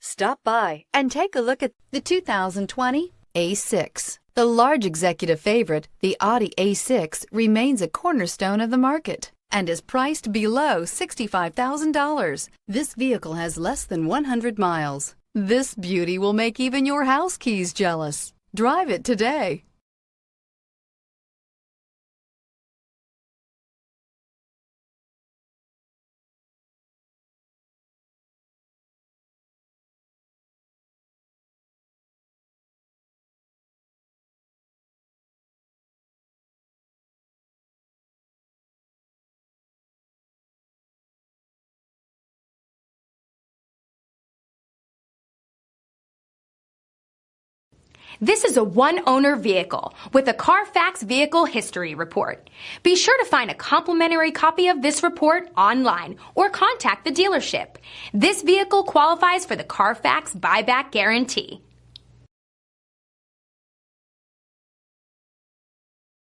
Stop by and take a look at the 2020 A6. The large executive favorite, the Audi A6, remains a cornerstone of the market and is priced below $65,000. This vehicle has less than 100 miles. This beauty will make even your house keys jealous. Drive it today. This is a one-owner vehicle with a Carfax Vehicle History Report. Be sure to find a complimentary copy of this report online or contact the dealership. This vehicle qualifies for the Carfax Buyback Guarantee.